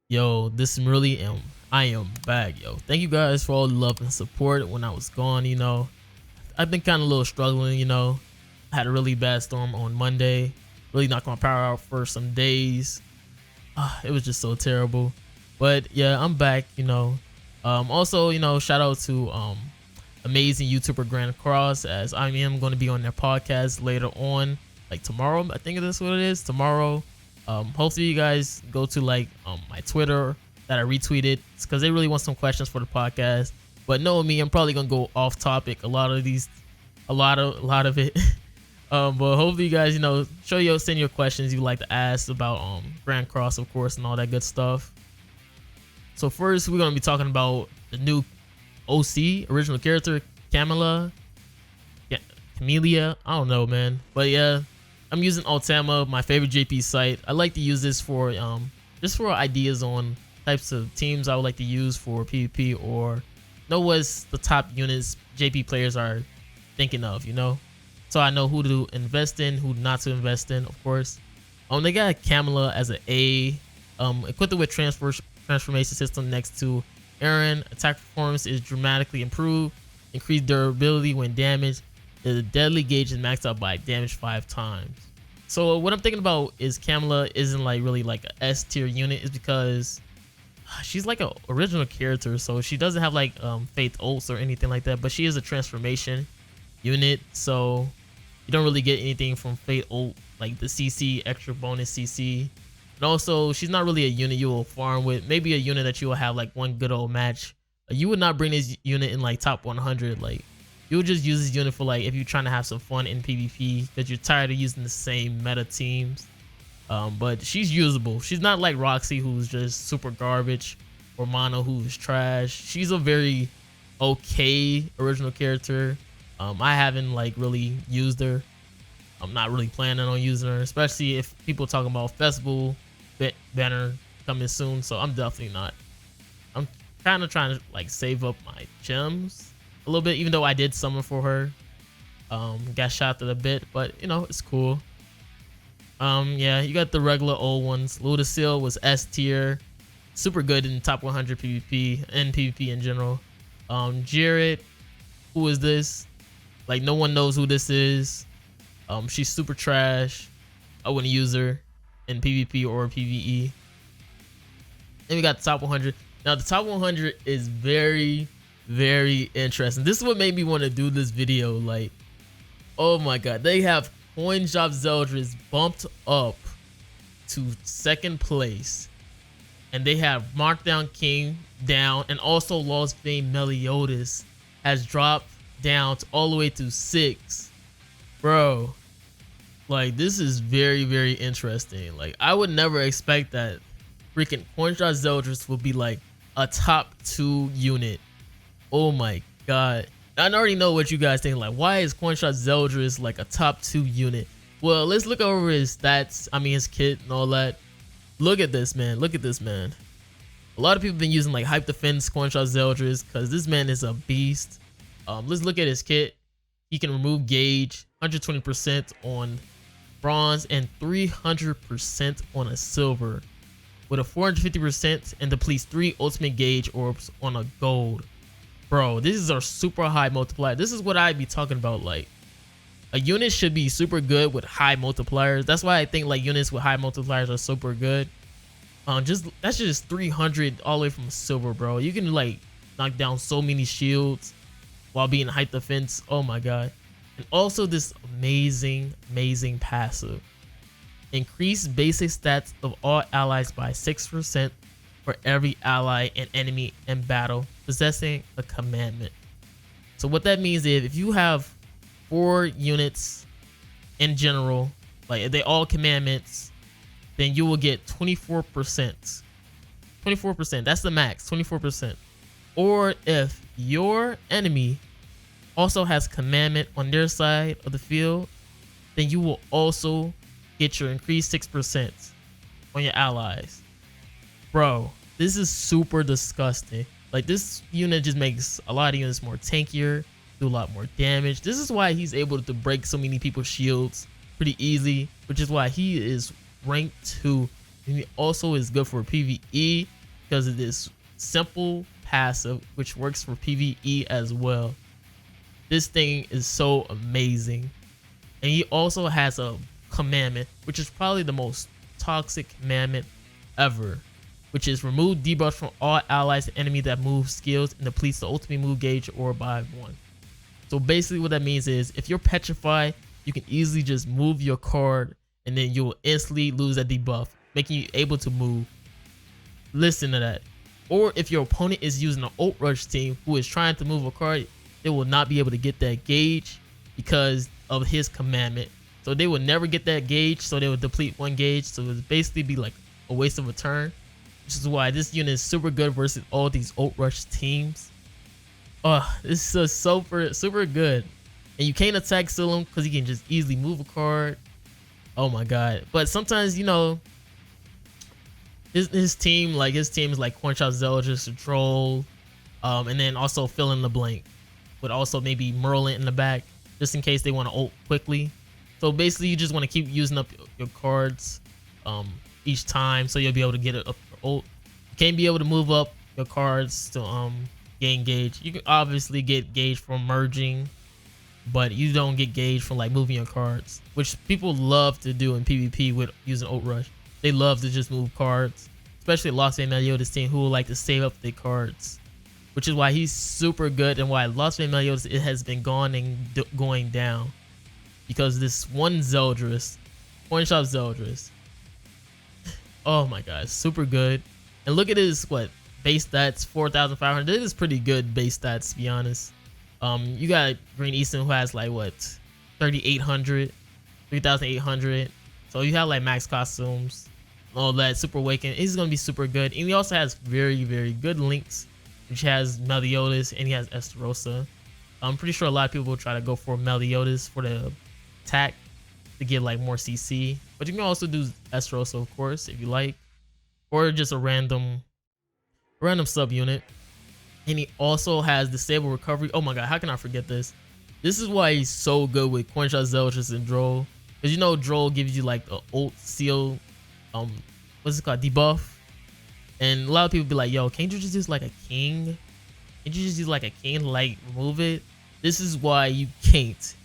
Yo, this is Marilli and I am back, yo. Thank you guys for all the love and support when I was gone, I've been kind of a little struggling, I had a really bad storm on Monday. Really knocked my power out for some days. It was just so terrible. But yeah, I'm back. Also, shout out to amazing YouTuber Grand Cross, as I am going to be on their podcast later on, like tomorrow. I think that's what it is, tomorrow. Hopefully you guys go to like my Twitter that I retweeted, because they really want some questions for the podcast. But knowing me, I'm probably gonna go off topic a lot of it. But hopefully you guys, send your questions you like to ask about Grand Cross, of course, and all that good stuff. So first, we're gonna be talking about the new OC original character, Camila. Yeah, Camila. I don't know, man. But yeah, I'm using Altama, my favorite JP site. I like to use this for just for ideas on types of teams I would like to use for PvP, or know what's the top units JP players are thinking of, so I know who to invest in, who not to invest in, of course. They got Camila as an A, equipped with transformation system next to Aaron. Attack performance is dramatically improved, increased durability when damaged. The deadly gauge is maxed out by damage 5 times. So what I'm thinking about is Camila isn't like really like a S tier unit, is because she's like an original character, so she doesn't have like faith ults or anything like that, but she is a transformation unit, so you don't really get anything from faith ult, like the CC, extra bonus CC. And also, she's not really a unit you will farm with. Maybe a unit that you will have like one good old match. You would not bring this unit in like top 100. Like, you would just use this unit for like if you're trying to have some fun in PvP, because you're tired of using the same meta teams. But she's usable. She's not like Roxy, who's just super garbage, or Mono, who's trash. She's a very okay original character. I haven't like really used her. I'm not really planning on using her, especially if people talking about festival banner coming soon. So I'm definitely not. I'm kind of trying to like save up my gems a little bit, even though I did summon for her. Got shot at a bit, but it's cool. Yeah, you got the regular old ones. Ludacil was S tier, super good in top 100 PvP and PvP in general. Jared, who is this? Like, no one knows who this is. She's super trash. I wouldn't use her in PvP or PvE. Then we got the top 100. Now the top 100 is very, very interesting. This is what made me want to do this video. Like, oh my god, they have Coin Drop Zeldris bumped up to 2nd place, and they have Markdown King down, and also Lost Fame Meliodas has dropped down all the way to 6. Bro, like, this is very, very interesting. Like, I would never expect that freaking Coin Drop Zeldris will be like a top 2 unit. Oh my god. I already know what you guys think. Like, why is Coin Drop Zeldris like a top 2 unit? Well, let's look over his stats. I mean, his kit and all that. Look at this, man. Look at this, man. A lot of people have been using like Hype Defense Coin Drop Zeldris because this man is a beast. Let's look at his kit. He can remove gauge, 120% on bronze and 300% on a silver, with a 450%, and depletes 3 ultimate gauge orbs on a gold. Bro, this is our super high multiplier. This is what I'd be talking about. Like, a unit should be super good with high multipliers. That's why I think like units with high multipliers are super good. That's just 300 all the way from silver, bro. You can like knock down so many shields while being Hype Defense. Oh my god. And also this amazing passive. Increase basic stats of all allies by 6% for every ally and enemy in battle possessing a commandment. So what that means is if you have 4 units in general, like they all commandments, then you will get 24%. 24%, that's the max, 24%. Or if your enemy also has commandment on their side of the field, then you will also get your increased 6% on your allies. Bro, this is super disgusting. Like, this unit just makes a lot of units more tankier, do a lot more damage. This is why he's able to break so many people's shields pretty easy, which is why he is ranked 2 And it also is good for PvE because of this simple passive, which works for PvE as well. This thing is so amazing. And he also has a commandment, which is probably the most toxic commandment ever, which is remove debuffs from all allies and enemy that move skills and depletes the ultimate move gauge or by 1. So basically what that means is if you're petrified, you can easily just move your card and then you'll instantly lose that debuff, making you able to move. Listen to that. Or if your opponent is using an ult rush team who is trying to move a card, they will not be able to get that gauge because of his commandment. So they will never get that gauge, so they will deplete 1 gauge. So it would basically be like a waste of a turn, which is why this unit is super good versus all these ult rush teams. Oh, this is super good. And you can't attack Selim because he can just easily move a card. Oh my god. But sometimes, you know, his team is like Cornshot, Zeldris, Troll, and then also fill in the blank. But also maybe Marilli in the back, just in case they want to ult quickly. So basically you just want to keep using up your cards each time, so you'll be able to get it up your ult. You can't be able to move up your cards to gain gauge. You can obviously get gauge from merging, but you don't get gauge from like moving your cards, which people love to do in PvP with using ult rush. They love to just move cards, especially Lost Vein Meliodas team who will like to save up their cards, which is why he's super good and why Lost Vein Meliodas it has been going down, because this one Zeldris, Cornshot Zeldris, oh my god, super good. And look at his base stats, 4,500. This is pretty good base stats, to be honest. You got Green Easton who has like 3,800, 3,800. So you have like max costumes, all that. Super Awaken, he's gonna be super good. And he also has very good links, which has Meliodas and he has Estarossa. I'm pretty sure a lot of people will try to go for Meliodas for the attack to get like more CC, but you can also do Estarossa, of course, if you like, or just a random subunit. And he also has Disable Recovery. Oh my god, how can I forget this? This is why he's so good with Cornshot, Zeldris, and Droll. Because you know Droll gives you like the ult seal, what's it called, debuff. And a lot of people be like, yo, can't you just use like a king? Can't you just use like a king to like remove it? This is why you can't.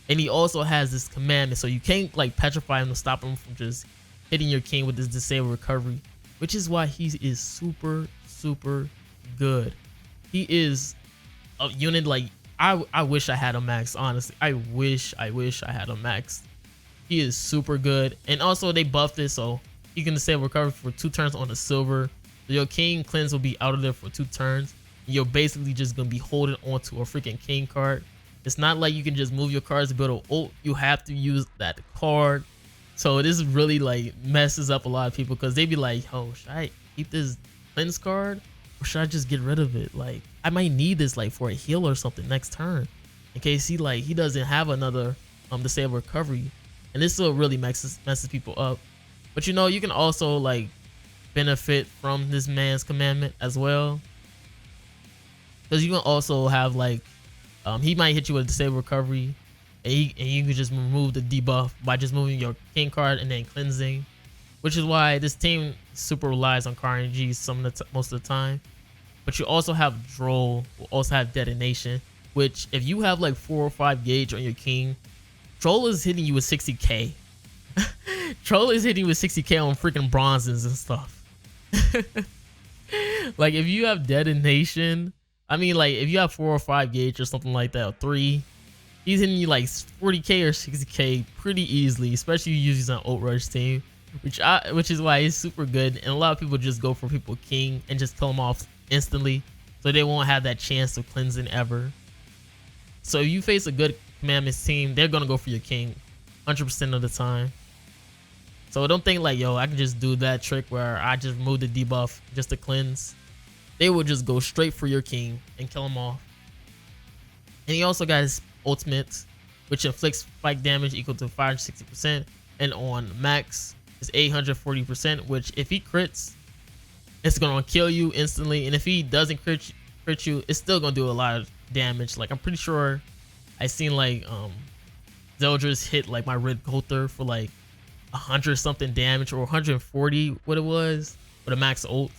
And he also has this commandment, so you can't like petrify him to stop him from just hitting your king with this Disable Recovery, which is why he is super good. He is a unit like I wish I had a max, honestly. I wish I had a max. He is super good. And also they buffed it so you can Disable Recovery for 2 turns on the silver. So your king cleanse will be out of there for 2 turns. You're basically just gonna be holding onto a freaking king card. It's not like you can just move your cards to build an ult. You have to use that card. So this really like messes up a lot of people, because they be like, oh, should I keep this cleanse card or should I just get rid of it? Like I might need this like for a heal or something next turn, in case he doesn't have another Disable Recovery. And this still really messes people up. But you know, you can also like benefit from this man's commandment as well, because you can also have like he might hit you with a Disable Recovery, and you can just remove the debuff by just moving your king card and then cleansing, which is why this team super relies on RNG most of the time. But you also have Droll, will also have Detonation, which if you have like 4 or 5 gauge on your king, Troll is hitting you with 60k. Troll is hitting you with 60k on freaking bronzes and stuff. Like if you have Detonation, I mean, like if you have 4 or 5 gauge or something like that, or 3, he's hitting you like 40k or 60k pretty easily, especially using an ult rush team, which is why he's super good. And a lot of people just go for people king and just kill him off instantly, so they won't have that chance of cleansing ever. So if you face a good commandments team, they're gonna go for your king 100% of the time. So don't think like, yo, I can just do that trick where I just remove the debuff just to cleanse. They will just go straight for your king and kill him off. And he also got his ultimate, which inflicts spike damage equal to 560%, and on max is 840%, which if he crits, it's gonna kill you instantly. And if he doesn't crit you, it's still gonna do a lot of damage. Like I'm pretty sure I seen like Zeldris hit like my red Coulter for like 100 something damage or 140 what it was with a max ult,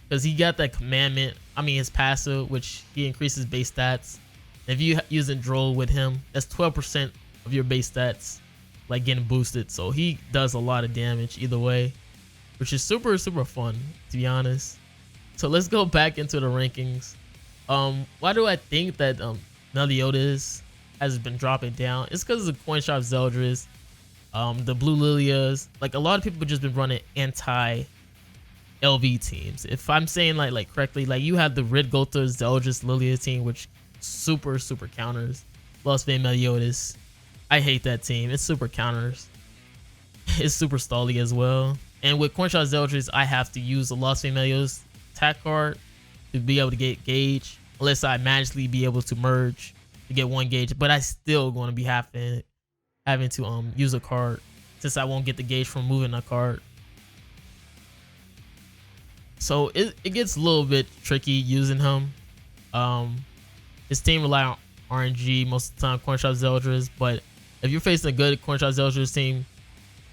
because he got that commandment. I mean his passive, which he increases base stats. If you using Droll with him, that's 12% of your base stats like getting boosted. So he does a lot of damage either way, which is super fun, to be honest. So let's go back into the rankings. Why do I think that Meliodas has been dropping down? It's because of the coin shop Zeldris, the blue Lilias. Like a lot of people just been running anti LV teams. If I'm saying like correctly, like you have the Red Gotha Zeldris Lilia team, which super counters Lost Vein Meliodas. I hate that team. It's super counters. It's super stally as well. And with Coinshot Zeldris, I have to use the Lost Vein Meliodas attack card to be able to get gauge, unless I magically be able to merge to get 1 gauge. But I still going to be having to use a card, since I won't get the gauge from moving a card. So it gets a little bit tricky using him. His team rely on RNG most of the time, Coinshot Zeldris, but if you're facing a good Coinshot Zeldris team,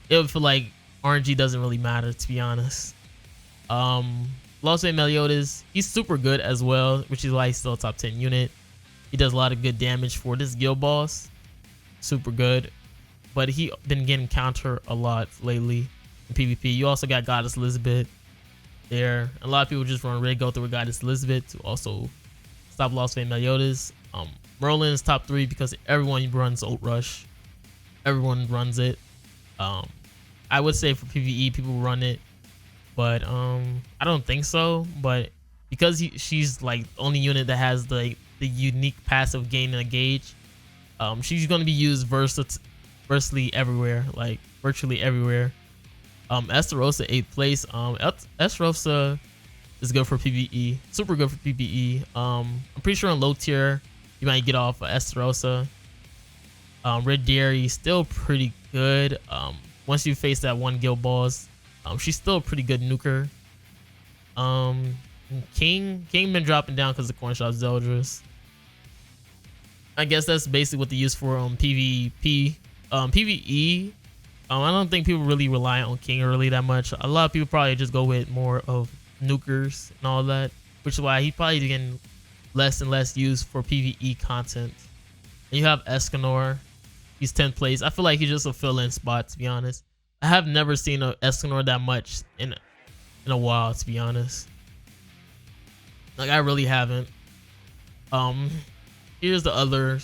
it would feel like RNG doesn't really matter, to be honest. Lost Vein Meliodas, he's super good as well, which is why he's still a top 10 unit. He does a lot of good damage for this guild boss. Super good. But he been getting counter a lot lately in PvP. You also got Goddess Elizabeth there. A lot of people just run Red Gotha with Goddess Elizabeth to also stop Lost Vein Meliodas. Merlin is top 3 because everyone runs Ult Rush. Everyone runs it. I would say for PvE people run it, but I don't think so. But because she's like the only unit that has the unique passive gain and a gauge, she's going to be used versatily everywhere, like virtually everywhere. Estarossa 8th place. Estarossa is good for PvE, super good for PvE. I'm pretty sure on low tier you might get off Estarossa. Red Dairy still pretty good. Once you face that 1 guild boss, she's still a pretty good nuker. King been dropping down because of Coinshot Zeldris. I guess that's basically what they use for PvP. PvE, I don't think people really rely on King really that much. A lot of people probably just go with more of nukers and all that, which is why he probably getting less and less used for PvE content. And you have Escanor. He's 10th place. I feel like he's just a fill-in spot, to be honest. I have never seen a Escanor that much in a while, to be honest. Like I really haven't. Here's the other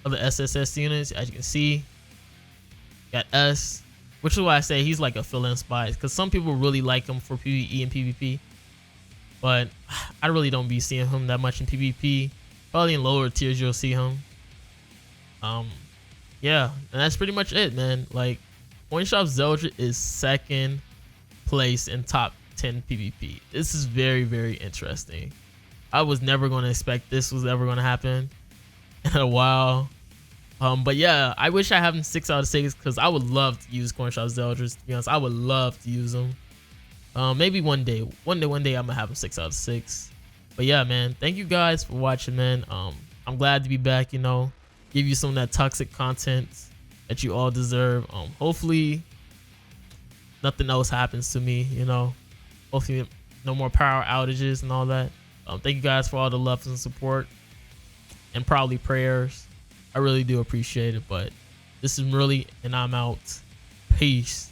SSS units. As you can see, got S, which is why I say he's like a fill-in spot, because some people really like him for PvE and PvP, but I really don't be seeing him that much in PvP. Probably in lower tiers you'll see him. Yeah, and that's pretty much it, man. Like Coinshop Zeldris is 2nd place in top 10 PvP. This is very interesting. I was never going to expect this was ever going to happen in a while. But yeah, I wish I have him 6 out of 6, because I would love to use Coinshop Zeldris, to be honest. I would love to use him. Maybe one day I'm gonna have him 6 out of 6. But yeah, man, thank you guys for watching, man. I'm glad to be back, you know, give you some of that toxic content that you all deserve. Hopefully nothing else happens to me, you know. Hopefully no more power outages and all that. Thank you guys for all the love and support, and probably prayers. I really do appreciate it. But this is Marilli, and I'm out. Peace.